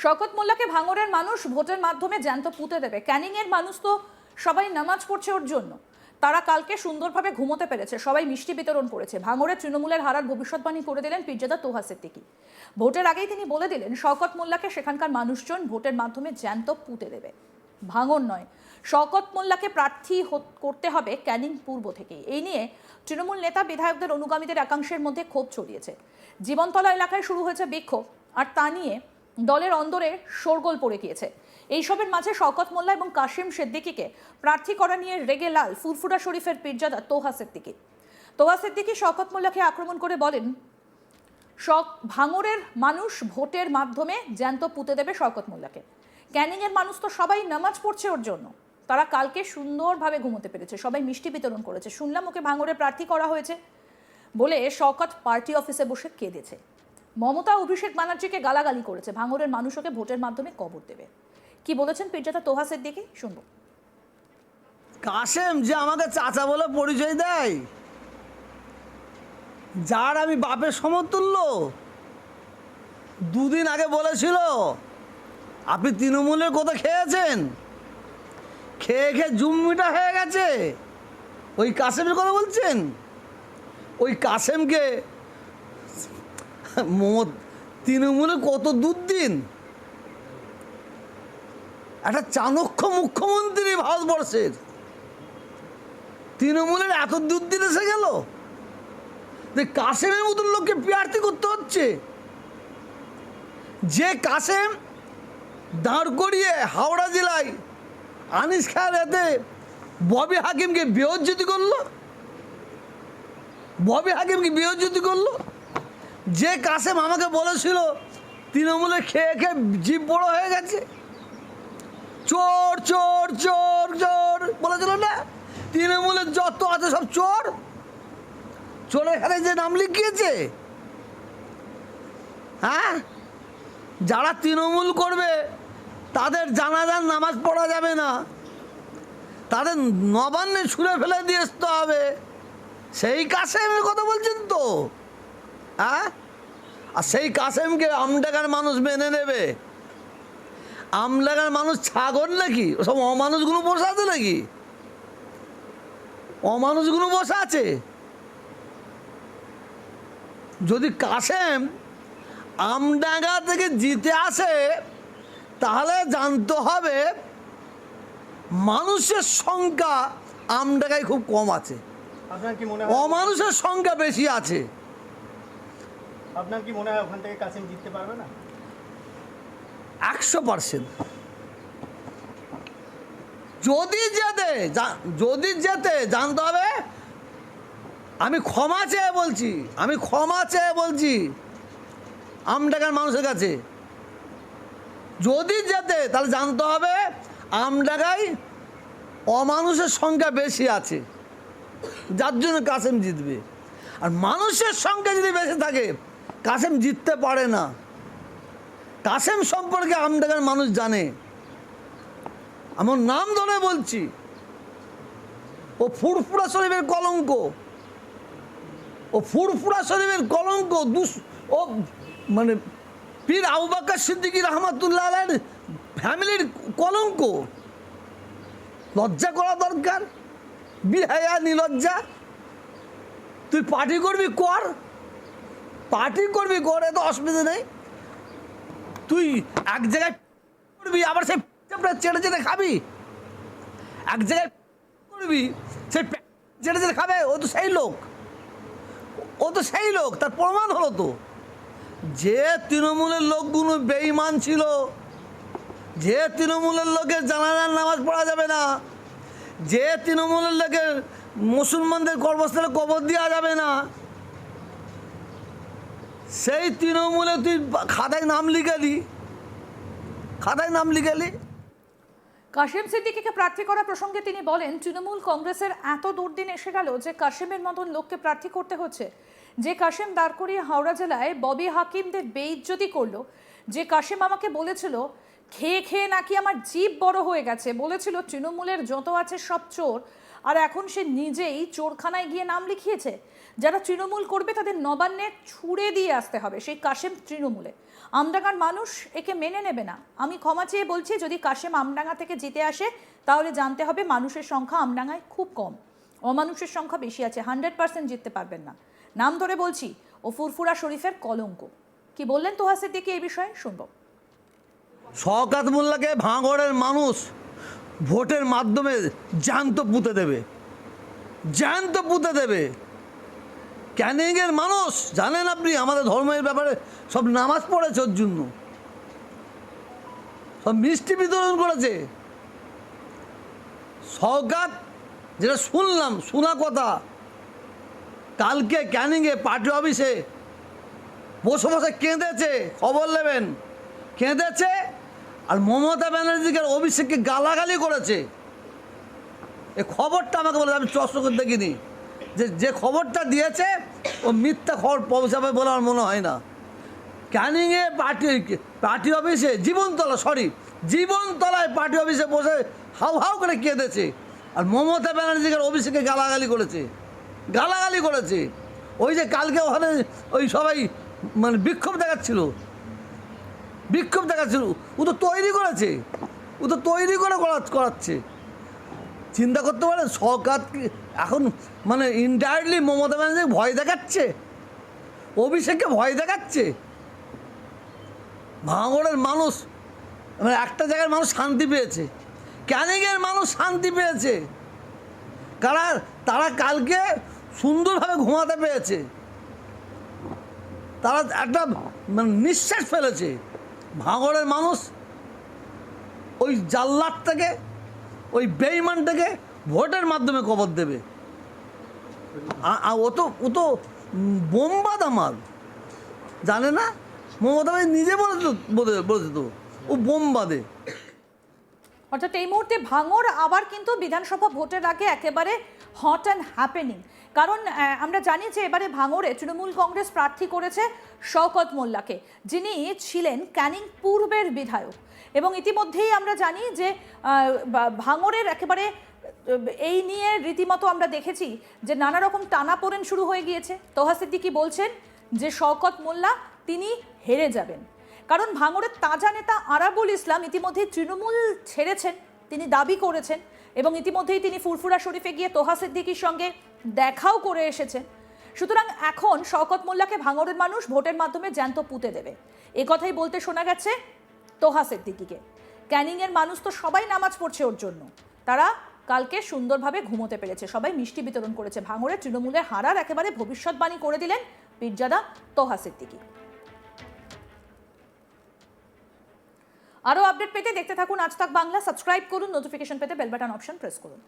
শওকত মোল্লাকে ভাঙড়ের মানুষ ভোটের মাধ্যমে জ্যান্ত পুঁতে দেবে। ক্যানিং এর মানুষ তো সবাই নামাজ পড়ছে ওর জন্য। তারা কালকে সুন্দরভাবে ঘুমোতে পেরেছে, সবাই মিষ্টি বিতরণ করেছে। ভাঙড়ের তৃণমূলের হারার ভবিষ্যৎবাণী করে দিলেন পীরজাদা তোহা সিদ্দিকী। ভোটের আগেই তিনি বলে দিলেন শওকত মোল্লাকে সেখানকার মানুষজন ভোটের মাধ্যমে জ্যান্ত পুঁতে দেবে। ভাঙড় নয়, শওকত মোল্লাকে প্রার্থী করতে হবে ক্যানিং পূর্ব থেকেই। এই নিয়ে তৃণমূল নেতা বিধায়কদের অনুগামীদের একাংশের মধ্যে ক্ষোভ ছড়িয়েছে। জীবনতলা এলাকায় শুরু হয়েছে বিক্ষোভ, আর তা নিয়ে দলের অন্দরে শোরগোল পড়ে গিয়েছে। এইসবের মাঝে শওকত মোল্লা এবং কাশিম সিদ্দিকীকে প্রার্থী করা নিয়ে রেগে লাল ফুরফুরা শরীফের পীরজাদা তোহা সিদ্দিকী। তোহা সিদ্দিকী শওকত মোল্লাকে আক্রমণ করে বলেন, ভাঙড়ের মানুষ ভোটের মাধ্যমে জ্যান্ত পুঁতে দেবে শওকত মোল্লাকে। ক্যানিং এর মানুষ তো সবাই নামাজ পড়ছে ওর জন্য। তারা কালকে সুন্দরভাবে ঘুমোতে পেরেছে, সবাই মিষ্টি বিতরণ করেছে। শুনলাম ওকে ভাঙড়ে প্রার্থী করা হয়েছে বলে শওকত পার্টি অফিসে বসে কেঁদেছে। মমতা অভিষেক ব্যানার্জিকে গালাগালি করেছে। ভাঙড়ের মানুষ ওকে ভোটের মাধ্যমে কবর দেবে। কি বলেছেন পীরজাদা তোহা সিদ্দিকী শুনবো। কাশেম যে আমাকে চাচা বলে পরিচয় দেয়, যার আমি বাপের সমতুল্য, দুদিন আগে বলেছিল আপনি তৃণমূলের কথা খেয়েছেন, খেয়ে খেয়ে জুম্মিটা হয়ে গেছে। ওই কাশেমের কথা বলছেন? ওই কাশেমকে তৃণমূলে কত দুর্দিন, একটা চাণক্য মুখ্যমন্ত্রী ভারতবর্ষের, তৃণমূলের এত দুর্দিন এসে গেল যে কাশেমের মতন লোককে প্রার্থী করতে হচ্ছে। যে কাশেম দাঁড় করিয়ে হাওড়া জেলায় আনিস খায়ের হাতে ববি হাকিমকে বেইজ্জতি করলো, ববি হাকিমকে বেইজ্জতি করলো। যে কাশেম আমাকে বলেছিল তৃণমূলে খেয়ে খেয়ে জিভ বড় হয়ে গেছে, চোর চোর চোর চোর বলেছিল না, তৃণমূলের যত আছে সব চোর, চোরের হাতে যে নাম লিখিয়েছে। হ্যাঁ, যারা তৃণমূল করবে তাদের জানাজার নামাজ পড়া যাবে না, তাদের নবান্নে ছুঁড়ে ফেলে দিয়ে আসতে হবে। সেই কাশেমের কথা বলছেন তো? হ্যাঁ, আর সেই কাশেমকে আমডাঙ্গার মানুষ মেনে নেবে? আমডাঙ্গার মানুষ ছাগল নাকি? ওসব অমানুষগুলো বসে আছে নাকি? অমানুষগুলো বসে আছে? যদি কাশেম আমডাঙ্গা থেকে জিতে আসে তাহলে জানতে হবে মানুষের সংখ্যা আমডাঙ্গায় খুব কম আছে, অমানুষের সংখ্যা বেশি আছে। আপনার কি মনে হয় ওখান থেকে কাসিম জিততে পারবে না? 100%। যদি যেতে জানতে হবে, আমি ক্ষমা চেয়ে বলছি আমডাঙ্গার মানুষের কাছে, যদি যেতে তাহলে জানতে হবে আমডাঙ্গায় অমানুষের সংখ্যা বেশি আছে, যার জন্য কাসেম জিতবে। আর মানুষের সংখ্যা যদি বেশি থাকে কাসেম জিততে পারে না। কাসেম সম্পর্কে আমডাঙ্গার মানুষ জানে, আমার নাম ধরে বলছি, ও ফুরফুরা শরীফের কলঙ্ক, ও ফুরফুরা শরীফের কলঙ্ক, ও মানে পীর আবু বকর সিদ্দিকী রহমাতুল্লাহ আলাইহির ফ্যামিলির কলঙ্ক। লজ্জা করা দরকার, বিহায়া নিলজ্জা। তুই পার্টি করবি কর, এত অসুবিধা নেই। তুই এক জায়গায় করবি, আবার সেই চেটে চেটে খাবি। এক জায়গায় করবি, সেই চেটে চেটে খাবে। ও তো সেই লোক, তার প্রমাণ হলো তো। যে তৃণমূলের লোকগুলো বেঈমান ছিল, যে তৃণমূলের লোকের জানাজার নামাজ পড়া যাবে না, যে তৃণমূলের লোকের মুসলমানদের কর্মস্থলে কবর দেওয়া যাবে না, সেই তৃণমূলে তুই খাতায় নাম লিখালি। কাশিম সিদ্দিকীকে প্রার্থী করা প্রসঙ্গে তিনি বলেন, তৃণমূল কংগ্রেসের এত দুর্দিন এসে গেল যে কাশিমের মতন লোককে প্রার্থী করতে হচ্ছে। যে কাশিম দাঁড় করিয়ে হাওড়া জেলায় ববি হাকিমদের বেইজ্জতি করলো, যে কাশিম আমাকে বলেছিল খেয়ে খেয়ে নাকি আমার জিভ বড় হয়ে গেছে, বলেছিল তৃণমূলের যত আছে সব চোর, আর এখন সে নিজেই চোরখানায় গিয়ে নাম লিখিয়েছে। যারা তৃণমূল করবে তাদের নবান্নে ছুড়ে দিয়ে আসতে হবে। সেই কাশিম তৃণমূলে। আমডাঙ্গার মানুষ একে মেনে নেবে না। আমি ক্ষমা চেয়ে বলছি, যদি কাশেম আমডাঙ্গা থেকে জিতে আসে তাহলে জানতে হবে মানুষের সংখ্যা আমডাঙ্গায় খুব কম, অমানুষের সংখ্যা বেশি আছে। 100% জিততে পারবেন না। নাম ধরে বলছি, ও ফুরফুরা শরীফের কলঙ্ক। কি বললেন তোহা সিদ্দিকী এই বিষয়ে শুনবো। শওকত মোল্লাকে ভাঙড়ের মানুষ ভোটের মাধ্যমে জ্যান্ত পুঁতে দেবে, জ্যান্ত পুঁতে দেবে। ক্যানিংয়ের মানুষ জানেন আপনি, আমাদের ধর্মের ব্যাপারে সব নামাজ পড়েছে, ওর জন্য সব মিষ্টি বিতরণ করেছে। শওকত, যেটা শুনলাম, শোনা কথা, কালকে ক্যানিংয়ে পার্টি অফিসে বসে বসে কেঁদেছে, খবর নেবেন, কেঁদেছে। আর মমতা ব্যানার্জিকে অভিষেককে গালাগালি করেছে। এই খবরটা আমাকে বলে, আমি চষ্ট করে দেখিনি, যে খবরটা দিয়েছে ও মিথ্যা খবর পৌঁছাবে বলে আমার মনে হয় না। ক্যানিংয়ে পার্টি অফিসে জীবনতলায় পার্টি অফিসে বসে হাউ হাউ করে কেঁদেছে। আর মমতা ব্যানার্জিকে অভিষেকে গালাগালি করেছে। ওই যে কালকে ওখানে ওই সবাই মানে বিক্ষোভ দেখাচ্ছিল, ও তো তৈরি করে করাচ্ছে। চিন্তা করতে পারেন, শওকত এখন মানে ইনডাইরেক্টলি মমতা ব্যানার্জি ভয় দেখাচ্ছে, অভিষেককে ভয় দেখাচ্ছে। ভাঙড়ের মানুষ মানে একটা জায়গার মানুষ শান্তি পেয়েছে, ক্যানিংয়ের মানুষ শান্তি পেয়েছে। তারা কালকে সুন্দরভাবে ঘুমাতে পেরেছে, তারা একটা মানে নিঃশ্বাস ফেলেছে। ভাঙড়ের মানুষ ওই জাল্লাদটাকে, ওই বেঈমানটাকে ভোটের মাধ্যমে কবর দেবে। ও তো বোমবাদ আমার, জানে না? মমতা ভাই নিজে বলেছে তো, ও বোমবাদে। অর্থাৎ এই মুহূর্তে ভাঙড় আবার কিন্তু বিধানসভা ভোটের আগে একেবারে হট অ্যান্ড হ্যাপেনিং। কারণ আমরা জানি যে এবারে ভাঙড়ে তৃণমূল কংগ্রেস প্রার্থী করেছে শওকত মোল্লাকে, যিনি ছিলেন ক্যানিং পূর্বের বিধায়ক। এবং ইতিমধ্যেই আমরা জানি যে ভাঙড়ের একেবারে এই নিয়ে রীতিমতো আমরা দেখেছি যে নানা রকম টানাপোড়েন শুরু হয়ে গিয়েছে। তোহা সিদ্দিকী বলছেন যে শওকত মোল্লা তিনি হেরে যাবেন, কারণ ভাঙড়ের তাজা নেতা আরাবুল ইসলাম ইতিমধ্যেই তৃণমূল ছেড়েছেন, তিনি দাবি করেছেন। এবং ইতিমধ্যেই তিনি ফুরফুরা শরীফে গিয়ে তোহা সিদ্দিকীর সঙ্গে দেখাও করে এসেছেন। সুতরাং এখন শওকত মোল্লাকে ভাঙড়ের মানুষ ভোটের মাধ্যমে জ্যান্ত পুঁতে দেবে, এ কথাই বলতে শোনা গেছে তোহা সিদ্দিকীকে। ক্যানিংয়ের মানুষ তো সবাই নামাজ পড়ছে ওর জন্য, তারা কালকে সুন্দরভাবে ঘুমোতে পেরেছে, সবাই মিষ্টি বিতরণ করেছে। ভাঙড়ে তৃণমূলের হারার একেবারে ভবিষ্যৎবাণী করে দিলেন পীরজাদা তোহা সিদ্দিকী। আরও আপডেট পেতে দেখতে থাকুন আজ তাক বাংলা, সাবস্ক্রাইব করুন, নোটিফিকেশন পেতে বেল বাটন অপশন প্রেস করুন।